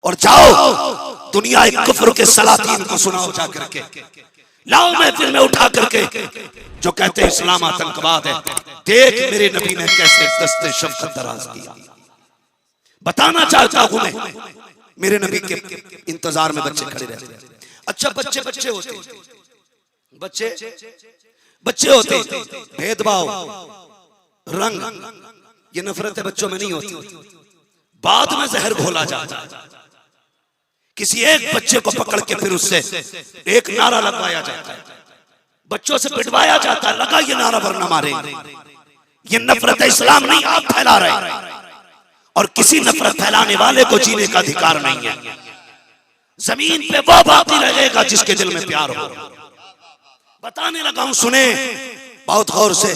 और जाओ दुनिया एक कुफ्र के सलातीन को सुनाओ जा करके, लाओ महफिल में उठा करके जो कहते हैं इस्लाम आतंकवाद है। देख मेरे नबी ने कैसे दस्ते शफ़क़त दराज किया। बताना चाहता हूं मैं, मेरे नबी के इंतजार में बच्चे खड़े रहते हैं। अच्छा बच्चे बच्चे होते, बच्चे बच्चे होते, भेदभाव रंग ये नफरतें बच्चों में नहीं होती, बाद में जहर घोला जाता है। किसी एक बच्चे को पकड़ के फिर उससे एक नारा लगवाया जाता है, बच्चों से पिटवाया जाता है, लगा ये नारा वरना मारेंगे। ये नफरत इस्लाम नहीं आप फैला रहे, और किसी नफरत फैलाने वाले को जीने का अधिकार नहीं है। जमीन पे वो बाकी रहेगा जिसके दिल में प्यार हो। बताने लगा हूं, सुने बहुत गौर से।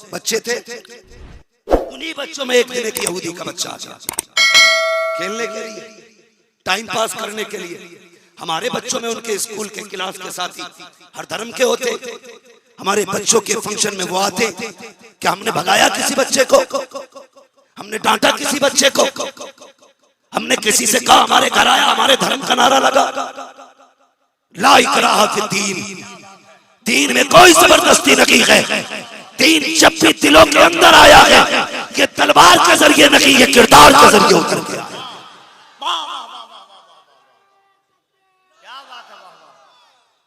बच्चे थे, उन्हीं बच्चों में एक दिन एक यहूदी का बच्चा आ गया खेलने के लिए, टाइम पास करने के लिए। हमारे बच्चों में उनके स्कूल के क्लास के साथी हर धर्म के होते, हमारे बच्चों के फंक्शन में वो आते। क्या हमने भगाया किसी बच्चे को? हमने डांटा किसी बच्चे को? हमने किसी से कहा हमारे घर आया, हमारे धर्म का नारा लगा? ला इकराहा फिद्दीन, दीन में कोई जबरदस्ती नहीं है। दीन जब भी दिलों के अंदर आया है, ये तलवार के जरिए नहीं, ये किरदार के जरिए उतर गया।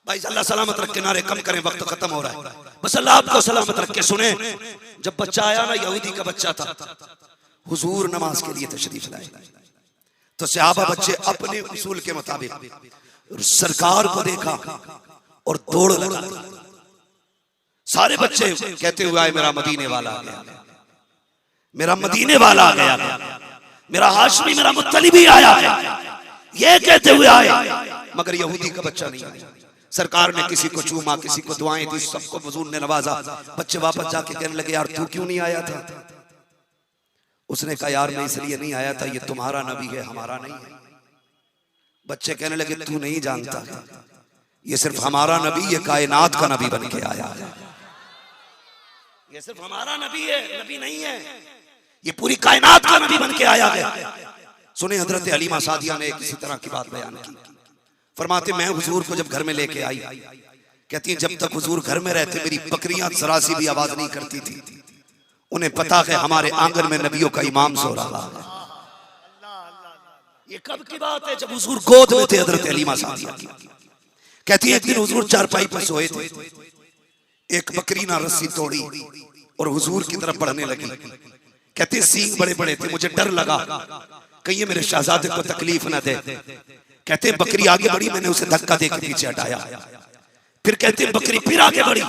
भाई अल्लाह सलामत रख के, नारे कम करें, वक्त खत्म हो रहा है। बस अल्लाह आपको सलामत रख के। सुने, जब बच्चा आया ना, यहूदी का बच्चा था, हुजूर नमाज के लिए तशरीफ लाए, तो सहाबा बच्चे अपने उसूल के मुताबिक सरकार को देखा और दौड़ लगा। सारे बच्चे कहते हुए आए, मेरा मदीने वाला आ गया, मेरा मदीने वाला आ गया, मेरा हाशमी, मेरा मुत्तलिबी आया है, ये कहते हुए आए। मगर यहूदी का बच्चा नहीं आया। सरकार ने किसी को चूमा, किसी को दुआएं दी, सबको हुजूर ने नवाजा। बच्चे वापस जाके कहने लगे, यार तू क्यों नहीं आया था? उसने कहा, यार मैं इसलिए नहीं आया था, ये तुम्हारा नबी है, हमारा नहीं है। बच्चे कहने लगे, तू नहीं जानता, ये सिर्फ हमारा नबी, ये कायनात का नबी बन के आया है। ये सिर्फ हमारा नबी है, नबी नहीं है, ये पूरी कायनात का नबी बन के आया है। सुने, हजरत हलीमा सादिया ने किसी तरह की बात बयान की। फरमाते, मैं हुजूर को जब घर में लेके आई, कहती है जब तक हुजूर घर में रहते मेरी बकरियां जरा सी भी आवाज नहीं करती थी। उन्हें पता है हमारे आंगन में नबियों का इमाम सो रहा है। ये कब की बात है? जब हुजूर गोद में थे हजरत हलीमा सादिया की। कहती है एक दिन हुजूर चारपाई पर सोए थे, एक बकरी ना रस्सी तोड़ी और हुजूर की तरफ बढ़ने लगी। कहते सींग बड़े बड़े थे, मुझे डर लगा कहीं मेरे शहजादे को तकलीफ न दे। कहते बकरी आगे बढ़ी, मैंने उसे धक्का देकर पीछे हटाया। फिर कहते बकरी फिर आगे बढ़ी,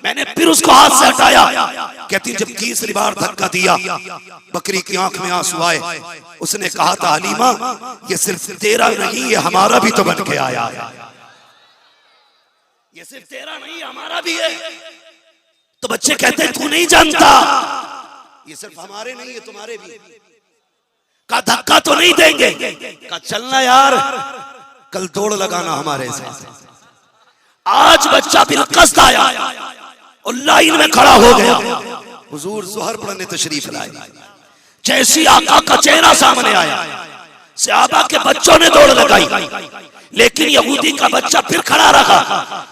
मैंने फिर उसको हाथ से हटाया। कहती जब तीसरी बार धक्का दिया, बकरी की आंख में आंसू आए। उसने कहा था, हलीमा ये सिर्फ तेरा नहीं, ये हमारा भी तो बन के आया है। ये सिर्फ तेरा नहीं, हमारा भी है। तो बच्चे कहते हैं तू नहीं जानता, ये सिर्फ हमारे नहीं है, तुम्हारे भी। का धक्का तो नहीं देंगे, का चलना यार, कल दौड़ लगाना हमारे साथ। आज बच्चा बिलकस्त आया और लाइन में खड़ा हो गया। हुजूर ज़ोहर पढ़ने तशरीफ लाए, जैसी आका का चेहरा सामने आया, सहाबा के बच्चों ने दौड़ लगाई, लेकिन यहूदी का बच्चा फिर खड़ा रहा।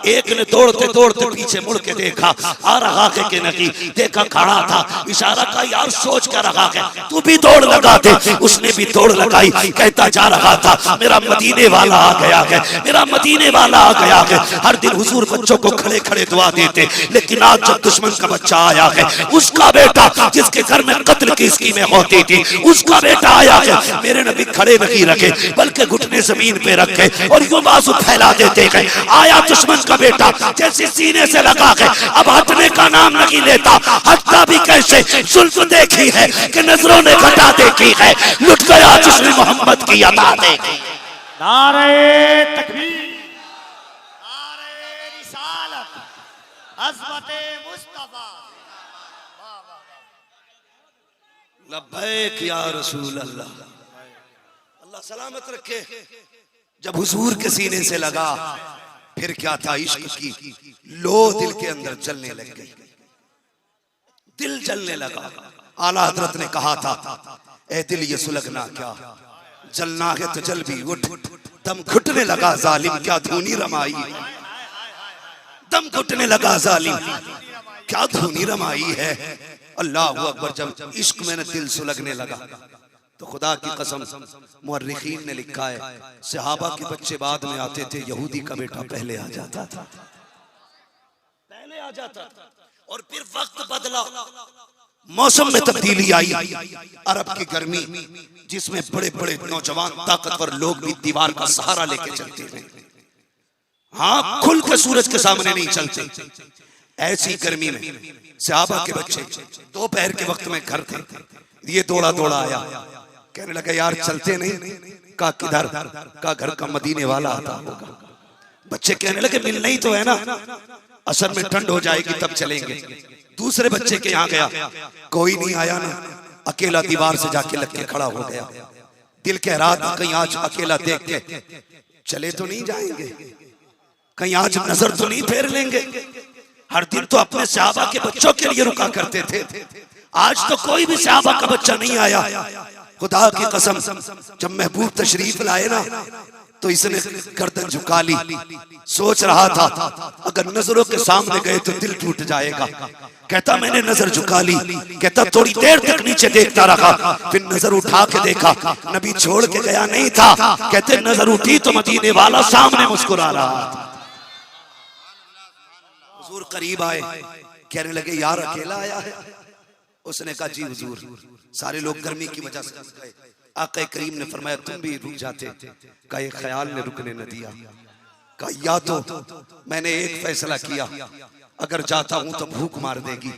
एक ने दौड़ते दौड़ते पीछे मुड़ के देखा, आ रहा है कि नहीं, देखा खड़ा था, इशारा का यार सोच कर रहा है तू भी दौड़ लगा दे। उसने भी दौड़ लगाई, कहता जा रहा था मेरा मदीने वाला आ गया है, मेरा मदीने वाला आ गया है। हर दिन हुजूर बच्चों को खड़े खड़े दुआ देते, लेकिन आज जब दुश्मन का बच्चा आया है, उसका बेटा जिसके घर में कत्ल की स्कीमें होती थी, उसका बेटा आया है, मेरे नबी खड़े नहीं रखे बल्कि घुटने जमीन पे रखे और यूं बाजू फैला देते गए। आया दुश्मन का बेटा, जैसे सीने से लगा के अब हटने का नाम नहीं लेता। हटता भी कैसे, जुल्फ देखी है कि नजरों ने घटा देखी है, लुट गया जिसने मोहम्मद की अता देखी। नारे तकबीर, नारे रिसालत, अज़मते मुस्तफा, लब्बैक या रसूल अल्लाह। अल्लाह सलामत रखे। जब हुजूर के सीने से लगा, फिर क्या था, इश्क की लो दिल के अंदर जलने लग गई, दिल जलने लगा। आला हजरत ने कहा था, ए दिल ये सुलगना क्या, जलना है तो जल भी उठ, दम घुटने लगा जालिम क्या धूनी रमाई, दम घुटने लगा जालिम क्या धूनी रमाई है। अल्लाह अकबर। जब इश्क में दिल सुलगने लगा तो खुदा की कसम मुअर्रिखीन ने लिखा है सहाबा के बच्चे बाद में आते थे, यहूदी का बेटा पहले आ जाता था, पहले आ जाता था। और फिर वक्त बदला, मौसम में तब्दीली आई, अरब की गर्मी जिसमें बड़े बड़े नौजवान ताकतवर लोग भी दीवार का सहारा लेके चलते थे, हाँ खुल के सूरज के सामने नहीं चलते। ऐसी गर्मी में सहाबा के बच्चे दोपहर के वक्त में घर थे, ये दौड़ा दौड़ा आया, कहने लगा यार चलते नहीं, का किधर, का घर का मदीने वाला आता होगा। बच्चे कहने लगे मिलना ही तो है ना, असल में ठंड हो जाएगी तब चलेंगे। दूसरे बच्चे के यहाँ गया, कोई नहीं आया ना, अकेला दीवार से जाके लग के खड़ा हो गया। दिल कह रहा था कहीं आज अकेला देख के चले तो नहीं जाएंगे, कहीं आज नजर तो नहीं फेर लेंगे। हर दिन तो अपने सहाबा के बच्चों के लिए रुका करते थे, आज तो कोई भी सहाबा का बच्चा नहीं आया। खुदा की कसम जब महबूब तशरीफ लाए ना तो इसने गर्दन झुका ली, सोच रहा था अगर नजरों के सामने गए तो दिल टूट जाएगा। कहता मैंने नजर झुका ली, कहता थोड़ी देर तक नीचे देखता रहा, फिर नजर उठा के देखा, नबी छोड़ के गया नहीं था। कहते नजर उठी तो मदीने वाला सामने मुस्कुरा रहा था। हुजूर करीब आए, कहने लगे यार अकेला आया है। उसने कहा जी हुजूर, सारे लोग गर्मी की वजह से रुक गए। आका करीम ने फरमाया तुम भी रुक जाते, का ये ख्याल ने रुकने न दिया। कहा या तो मैंने एक फैसला किया, अगर जाता हूं तो भूख मार देगी,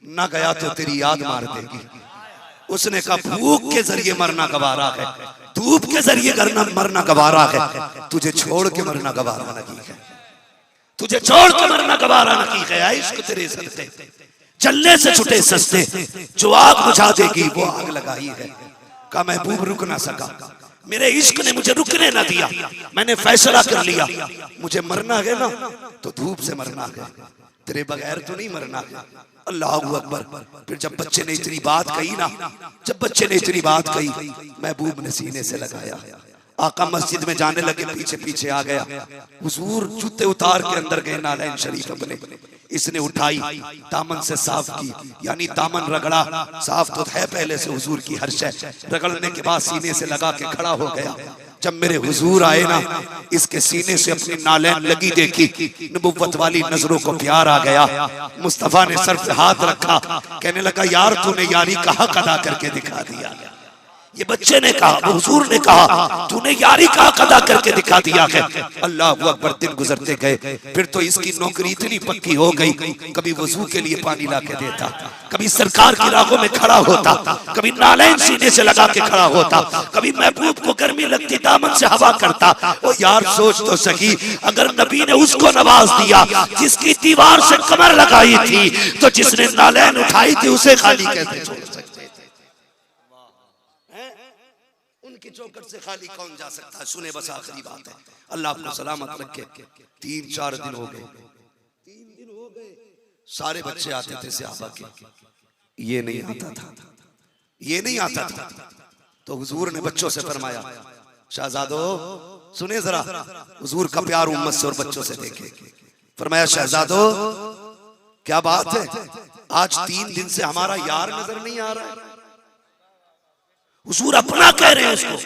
ना गया तो तेरी याद मार देगी। उसने कहा भूख के जरिए मरना गवारा है, धूप के जरिए मरना गवारा है, तुझे छोड़ के मरना गवारा नहीं है, तुझे छोड़ के मरना गवारा नहीं है। इश्क तेरे सस्ते चलने से छुटे सस्ते, जो आग बुझा देगी वो आग लगाई है। का महबूब रुक ना सका, मेरे इश्क ने मुझे रुकने ना दिया। मैंने फैसला कर लिया, मुझे मरना है ना तो धूप से मरना है, तेरे बगैर तो नहीं मरना है। अल्लाह अकबर। फिर जब बच्चे ने इतनी बात कही ना, जब बच्चे ने इतनी बात कही, महबूब ने सीने से लगाया। आका मस्जिद में जाने लगे, पीछे पीछे आ गया। हुजूर जूते उतार के अंदर गए, नालैन शरीफ अपने इसने उठाई, दामन से साफ की, यानी दामन रगड़ा, साफ तो है पहले से हुजूर की हर शय, रगड़ने के बाद सीने से लगा के खड़ा हो गया। जब मेरे हुजूर आए ना, इसके सीने से अपनी नालैन लगी देखी, नबुव्वत वाली नजरों को प्यार आ गया। मुस्तफा ने सर पे हाथ रखा, कहने लगा यार तूने यारी का हक अदा करके दिखा दिया। ये बच्चे ने कहा, हुजूर ने कहा तूने यारी का हक अदा करके दिखा दिया है। अल्लाह अकबर। दिन गुजरते गए, फिर तो इसकी नौकरी इतनी पक्की हो गई, कभी वजू के लिए पानी ला के देता, कभी सरकार की राहों में खड़ा होता, कभी नालैन सीने से लगा के खड़ा होता, कभी महबूब को गर्मी लगती दामन से हवा करता। ओ यार सोच तो सकी, अगर नबी ने उसको नवाज दिया जिसकी दीवार से कमर लगाई थी, तो जिसने नालैन उठाई थी उसे खाली कैसे छोड़ सकते थे? उनकी चौखट से खाली कौन जा सकता है? सुने बस आखिरी बात है, अल्लाह आपको सलामत रखे। 3-4 दिन हो गए, 3 दिन हो गए, सारे बच्चे आते थे सहाबा के, ये नहीं आता था, ये नहीं आता था। तो हुजूर ने बच्चों से फरमाया शहजादो सुने जरा, हुजूर का प्यार उम्मत से और बच्चों से देखे। फरमाया शहजादो क्या बात है, आज 3 दिन से हमारा यार नजर नहीं आ रहा है। हुजूर अपना कह रहे हैं उसको,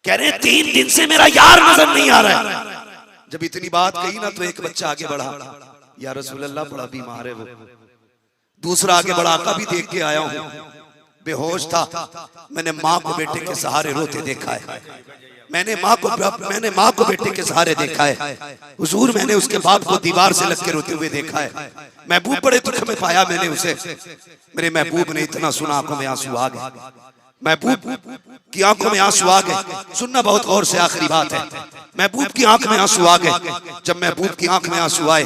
कह रहे हैं 3 दिन से मेरा यार नजर नहीं आ रहा है। जब इतनी बात कही ना तो एक बच्चा आगे बढ़ा, या रसूल अल्लाह बड़ा बीमार है वो। दूसरा आगे बढ़ा, का भी देख के आया हूं, बेहोश था, मैंने माँ को बेटे के सहारे रोते देखा है, मैंने माँ को बेटे के सहारे देखा है। हुजूर मैंने उसके बाप को दीवार से लग के रोते हुए देखा है। महबूब बड़े दुख में पाया मैंने उसे। मेरे महबूब ने इतना सुना, आंखों में आंसू आ गए, महबूब की आंखों में आंसू आ गए। सुनना बहुत गौर से, आखिरी बात है। महबूब की आंख में आंसू आ गए। जब महबूब की आंख में आंसू आए,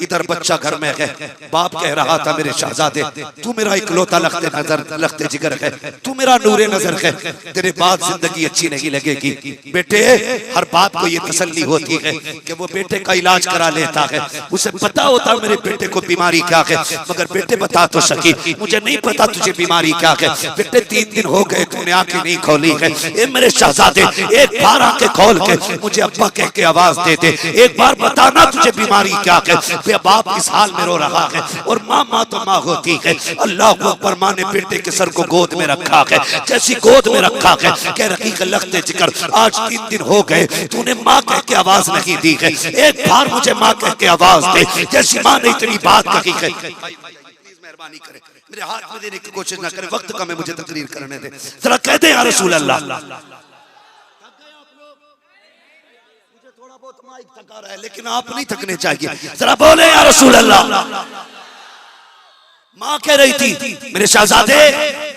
इधर बच्चा घर में गए, बाप कह रहा था मेरे शहजादे तू मेरा इकलौता लखते जिगर है, तू मेरा नूरे नजर है, तेरे बाद जिंदगी अच्छी नहीं लगेगी। बेटे हर बाप को ये तसल्ली होती है कि वो बेटे का इलाज करा लेता है, उसे पता होता मेरे बेटे को बीमारी क्या है, मगर बेटे बता तो सकी मुझे नहीं पता तुझे बीमारी क्या है। बेटे 3 दिन हो गए तूने आंखें नहीं खोली है, ए मेरे शहजादे एक बार आंखें खोल के मुझे अब्बा कह के आवाज दे दे, एक बार बताना तुझे बीमारी क्या है। वे बाप इस हाल में रो रहा है और माँ माँ तो माँ होती है। अल्लाह को अकबर, माँ ने बेटे के सर को गोद में रखा है, जैसी गोद में रखा है कह रही है लखते जिगर आज 3 दिन हो गए तूने माँ कह के आवाज नहीं दी है, एक बार मुझे माँ कह के आवाज दे, जैसी माँ ने इतनी बात कही है। मेहरबानी करें मेरे हाथ में देने की कोशिश ना करें, वक्त कम है मुझे तकरीर करने दे, जरा कह दे या रसूल अल्लाह। थोड़ा बहुत माइक थका रहा है लेकिन आप नहीं थकने चाहिए, जरा बोले या रसूल अल्लाह। माँ कह रही थी मेरे शहजादे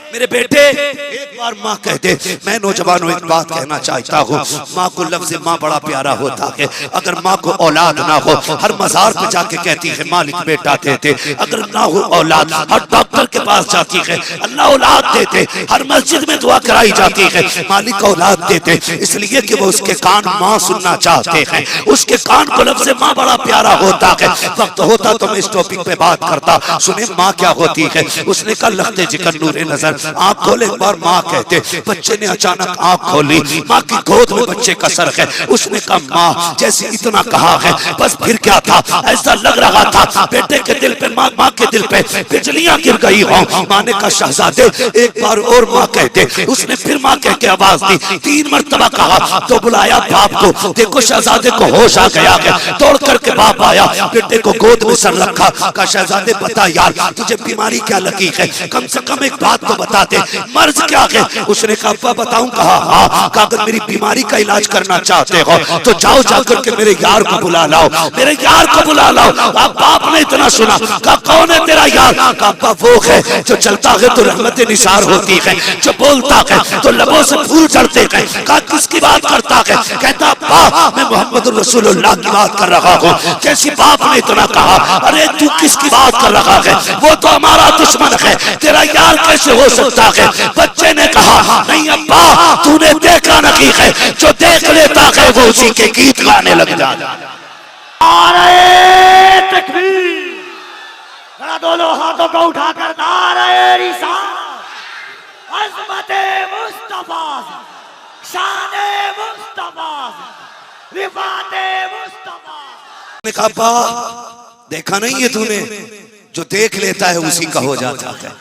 मेरे बेटे एक बार माँ कह दे। मैं नौजवानों एक बात कहना चाहता हूँ, माँ को लफ्ज़ माँ बड़ा प्यारा होता है। अगर माँ को औलाद ना हो हर मजार पे जाके कहती है मालिक बेटा दे दे, अगर ना हो औलाद हर डॉक्टर के पास जाती है अल्लाह औलाद दे दे, हर मस्जिद में दुआ कराई जाती है मालिक औलाद दे दे, इसलिए कि वो उसके कान माँ सुनना चाहते हैं, उसके कान को लफ्ज़ माँ बड़ा प्यारा होता है। वक्त होता तो मैं इस टॉपिक पे बात करता, सुने माँ क्या होती है। उसने कहा लखते जिगर नूरे नजर आँख खोले, एक बार माँ कहते, बच्चे ने अचानक आँख खोली, माँ की गोद में बच्चे का सर है। उसने कहा माँ जैसे इतना कहा है बस फिर क्या था, ऐसा लग रहा था बेटे के दिल पे माँ के दिल पे बिजलियां गिर गई हो। माँ ने कहा शहजादे एक बार और माँ कहते, उसने फिर माँ कह के आवाज दी, 3 मरतबा कहा तो बुलाया बाप को। देखो शहजादे को होश आ गया है, दौड़ करके बाप आया, बेटे को गोद में सर रखा, कहा शहजादे बता यार तुझे बीमारी क्या लगी है, कम से कम एक बात तो बता दे, मर्ज क्या है। उसने कहा अब्बा बताऊं, कहा हाँ, कहा अगर मेरी बीमारी का इलाज करना चाहते हो तो जाओ जाकर के मेरे यार को बुला लाओ, मेरे यार को बुला लाओ। अब बाप ने इतना सुना, कहा कौन है तेरा यार, कहा अब्बा वो है जो चलता है तो रहमत निसार होती है, जो बोलता है तो लबों से फूल चढ़ते हैं। कहा किसकी बात करता है, कहता अब्बा मैं मोहम्मद रसूलुल्लाह की बात कर रहा हूँ। जैसी बाप ने इतना कहा, अरे तू किसकी बात कर रहा है, वो तो हमारा दुश्मन है, तेरा यार कैसे हो सकता है। बच्चे ने कहा नहीं अब्बा तूने देखा नहीं है, जो देख लेता है वो उसी के गीत गाने लग जाता है। नारे तकबीर, दोनों हाथों को उठाकर नारे रिसालत, अज़मते मुस्तफा, शाने मुस्तफा, रिफाते मुस्तफा। ने कहा अब्बा देखा नहीं है तूने, जो देख लेता है उसी का हो जाता है।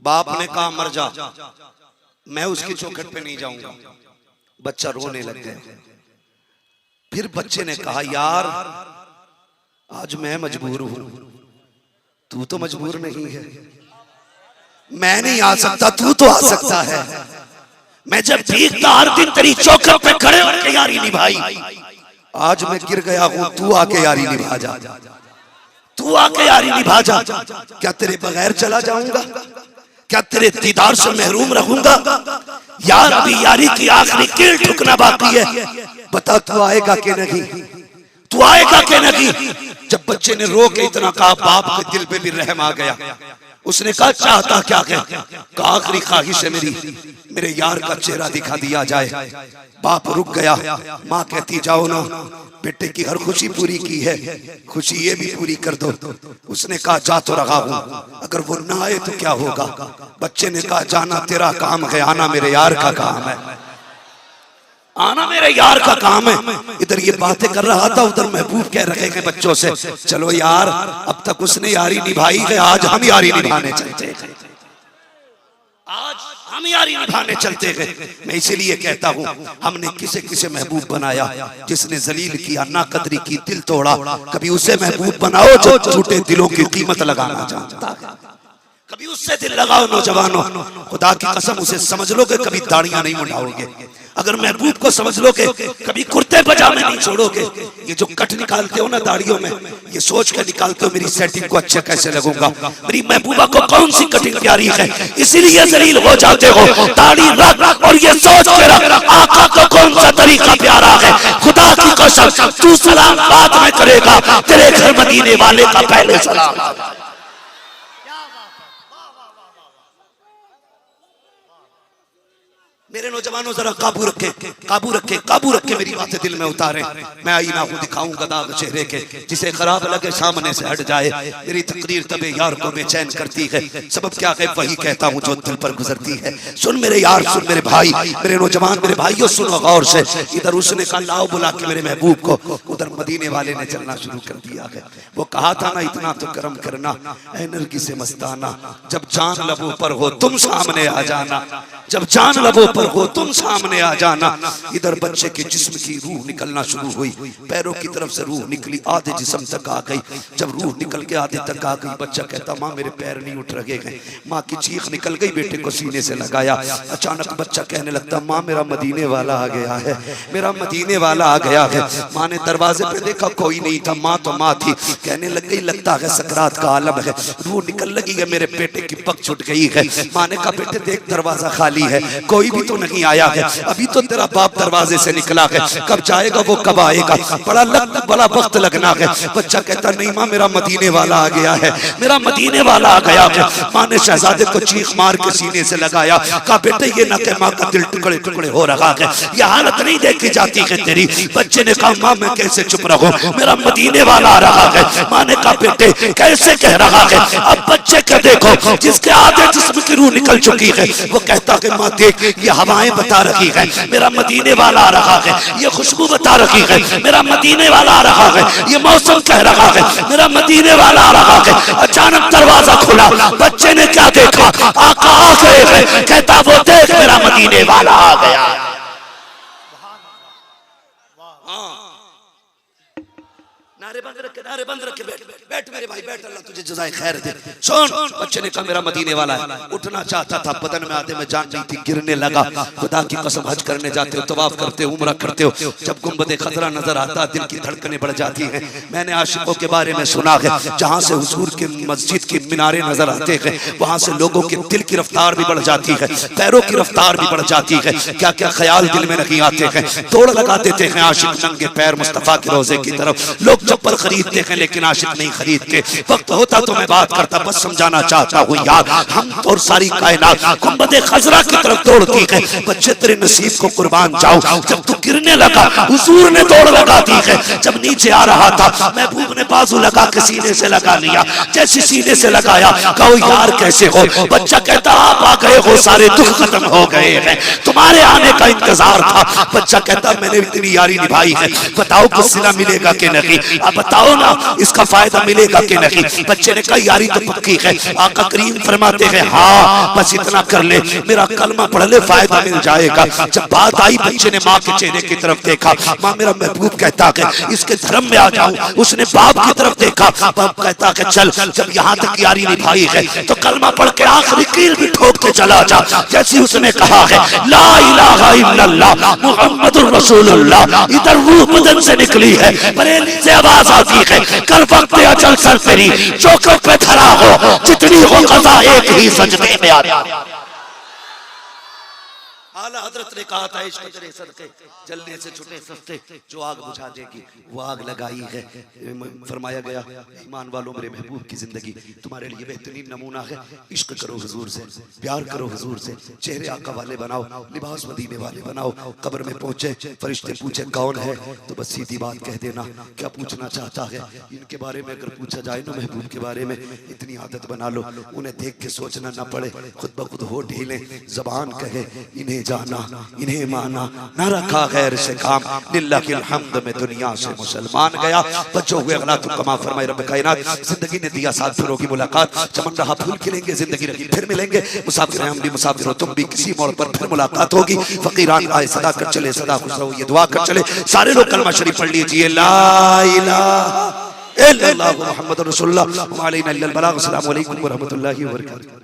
बाप ने कहा मर जा, मैं उसकी चौखट पे नहीं जाऊंगा। बच्चा रोने लग गया। फिर बच्चे ने कहा यार आज मैं मजबूर हूं, तू तो मजबूर नहीं है, मैं नहीं आ सकता, तू तो आ सकता है। मैं जब भीगता हर दिन तेरी चौखट पे खड़े होकर यारी निभाई, आज मैं गिर गया हूं, तू आके यारी निभा जा, तू आके यारी निभा जा। क्या तेरे बगैर चला जाऊंगा, क्या तेरे दीदार से महरूम रहूंगा। यार अभी यारी की आखिरी कील ठुकना बाकी है, बता तू आएगा कि नहीं, तू आएगा कि नहीं। जब बच्चे ने रो के इतना कहा बाप के दिल पे भी रहम आ गया। उसने कहा चाहता क्या है, कहा आखिरी ख्वाहिश है मेरी, मेरे यार का चेहरा दिखा दिया जाए। बाप रुक गया। माँ कहती जाओ ना, बेटे की हर खुशी पूरी की है, खुशी ये भी पूरी कर दो। उसने कहा जा तो रहा हूं, अगर वो ना आए तो क्या होगा। बच्चे ने कहा जाना तेरा काम है, आना मेरे यार का काम है, आना मेरे यार का काम है। इधर ये बातें कर रहा था, उधर महबूब कह रहे हैं बच्चों से चलो यार अब तक उसने यारी निभाई है, आज हम यारी निभाने चलते हैं, आज हम यारी निभाने चलते हैं। मैं इसीलिए कहता हूँ हमने किसे किसे महबूब बनाया, जिसने जलील किया, नाकदरी की, दिल तोड़ा। कभी उसे महबूब बनाओ जो टूटे दिलों की कीमत लगाना जानता है, कभी उससे दिल लगाओ नौजवानों, खुदा की कसम उसे समझ लोगे कभी दाढ़ियां नहीं मुंडाओगे। अगर महबूब को समझ लोगे कभी कुर्ते पजामे नहीं छोड़ोगे। ये जो कट निकालते हो ना दाढ़ियों में, ये सोच कर निकालते हो मेरी सेटिंग को अच्छा कैसे लगूंगा, मेरी महबूबा को कौन सी कटिंग प्यारी है, इसीलिए जलील हो जाते हो। दाढ़ी रख और ये सोच के रख आका को कौन सा तरीका प्यारा कसम तू सलाम बाद में करेगा, तेरे घर मदीने वाले का पहले सलाम। मेरे नौजवानों जरा काबू रखे, काबू रखे, काबू रखे, मेरी बातें दिल में उतारें। मैं आईना हूं दिखाऊंगा दाग चेहरे के, जिसे खराब लगे सामने से हट जाए। मेरी तकरीर तबे यार को बेचैन करती है, सबब क्या है वही कहता हूं जो दिल पर गुजरती है। सुन मेरे यार, सुन मेरे भाई, मेरे नौजवान, मेरे भाइयों सुनो गौर से। इधर उसने कहा लाओ बुला के मेरे महबूब को, उधर मदीने वाले ने चलना शुरू कर दिया है। वो कहा था ना इतना तो करम करना, एनर्जी से मस्ताना, जब जान लबों पर हो तुम सामने आ जाना, जब जान लबों पर हो तुम सामने आ जाना। इधर बच्चे के जिस्म की रूह निकलना शुरू हुई, पैरों की तरफ से रूह निकली, आधे जिस्म तक आ गई। जब रूह निकल के आधे तक आ गई, बच्चा कहता माँ मेरे पैर नहीं उठ रहे हैं। माँ की चीख निकल गई, बेटे को सीने से लगाया। अचानक बच्चा कहने लगता माँ मेरा मदीने वाला आ गया है, मेरा मदीने वाला आ गया है। माँ ने दरवाजे पे देखा कोई नहीं था, माँ तो माँ थी। कहने लग गई लगता है सकरात का आलम है, रूह निकल लगी है, मेरे बेटे की पग छुट गई है। माँ ने कहा बेटे देख दरवाजा खाली है, कोई भी तो नहीं आया है, अभी तो तेरा बाप दरवाजे से निकला है, कब जाएगा वो कब आएगा, बड़ा वक्त लगना है। बच्चा कहता नहीं माँ मेरा मदीने वाला आ गया है, मेरा मदीने वाला आ गया है। माँ ने शहजादे को चीख मार के सीने से लगाया, कहा बेटे ये ना कि माँ का दिल टुकड़े टुकड़े हो रहा है, ये हालत नहीं देखी जाती है तेरी। बच्चे ने कहा माँ मैं कैसे चुप रहूं, मेरा मदीने वाला आ रहा है। माँ ने कहा बेटे कैसे कह रहा है। अब बच्चे का देखो जिसके आधे जिस्म की रूह निकल चुकी है, वो कहता है माँ देख ये हवाएं बता रही है मेरा मदीने वाला आ रहा है, ये खुशबू बता रही है मेरा मदीने वाला आ रहा है, ये मौसम कह रहा है मेरा मदीने वाला आ रहा है। अचानक दरवाजा खुला, बच्चे ने क्या देखा, आका आ गए हैं। कहता वो देख मेरा मदीने वाला आ गया। नारे बंद रखे, नारे बंद रखे, बैठ बैठ मेरे भाई बैठ, अल्लाह तुझे जज़ाए खैर दे। सुन बच्चे ने कहा मेरा मदीने वाला है। उठना चाहता था, बदन में आधे में जान नहीं थी, गिरने लगा। खुदा की कसम हज करने जाते हो, तवाफ करते हो, उम्रा करते हो, जब गुंबदे खतरा नजर आता दिल की धड़कनें बढ़ जाती हैं। मैंने आशिकों के बारे में सुना है, जहाँ से हुजूर के मस्जिद की मीनारे नजर आते हैं, वहाँ से लोगों के दिल की रफ्तार भी बढ़ जाती है, पैरों की रफ्तार भी बढ़ जाती है। क्या क्या ख्याल दिल में नहीं आते हैं, दौड़ लगा देते हैं आशिक नंगे पैर मुस्तफा के रोजे की तरफ। लोग चप्पल खरीदते हैं लेकिन आशिक नहीं खरीदते। वक्त होता तो मैं बात करता, बस समझाना चाहता हूँ यार, हम और सारी कायनात गुंबदे खजरा की तरफ दौड़ती है। बच्चे तेरे नसीब को कुर्बान जाओ, जब तू गिरने लगा हुजूर ने दौड़ लगा दी है। जब नीचे आ रहा था महबूब ने बाजू लगा के सीने से लगा लिया, जैसे सीने से लगाया कहो यार कैसे हो। बच्चा कहता आप आ गए हो, सारे दुख खत्म हो गए हैं, तुम्हारे आने का इंतजार था। बच्चा कहता मैंने इतनी यारी निभाई है, बताओ कुछ सिला मिलेगा कि नहीं, अब बताओ ना इसका फायदा मिलेगा कि नहीं। बच्चे ने कहा यारी तो पक्की है। आका करीम फरमाते हैं हाँ बस इतना कर ले, मेरा कलमा पढ़ ले, फायदा मिल जाएगा। जब बात आई बच्चे ने माँ के चेहरे की तरफ देखा, माँ मेरा महबूब कहता है इसके धर्म में आ जाऊं। उसने बाप की तरफ देखा, बाप कहता है चल, जब यहाँ तक यारी निभाई है तो कलमा पढ़ के आखिरी कील भी ठोक के चला जा। जैसे उसने कहा है ला इलाहा इल्लल्लाह मुहम्मदुर रसूलुल्लाह, इधर रूह बदन से निकली है, बरेली से आवाज आती है कर वक्त अचल सर तेरी चौखट पे धरा हो, जितनी हो कज़ा एक ही सजदे में आ। आला हजरत ने कहा था इश्क तेरे सदके जलने से छुटे सस्ते, जो आग बुझा देगी वो आग लगाई है। फरमाया गया ईमान वालों मेरे महबूब की जिंदगी तुम्हारे लिए बेहतरीन नमूना है। इश्क करो हुजूर से, प्यार करो हुजूर से, चेहरे आका वाले बनाओ, लिबास मदीने वाले बनाओ। कब्र में पहुंचे फरिश्ते पूछे कौन है, तो बस सीधी बात कह देना क्या पूछना चाहता है। इनके बारे में अगर पूछा जाए ना महबूब के बारे में, इतनी आदत बना लो उन्हें देख के सोचना ना पड़े, खुद ब खुद हो ढीले, जबान कहे इन्हें जाना इन्हें माना, न रखा गैर से काम, लिल्लाहिल हम्द में दुनिया से मुसलमान गया। बच्चों हुए गला तुम कमा फरमाए रब कायनात, जिंदगी ने दिया साथ फिरों की मुलाकात, चमन रहा फूल खिलेंगे जिंदगी रही फिर मिलेंगे, मुसाफिर हैं हम भी मुसाफिर हो तुम भी, किसी मोड़ पर फिर मुलाकात होगी। फकीरान आए सदा कर चले, सदा खुश रहो ये दुआ कर चले। सारे लोग कलमा शरीफ पढ़ लीजिए, ला इलाहा इल्लल्लाह मुहम्मदुर रसूलुल्लाह व अलैना अल बलाग। अस्सलामु अलैकुम व रहमतुल्लाहि व बरकातहू।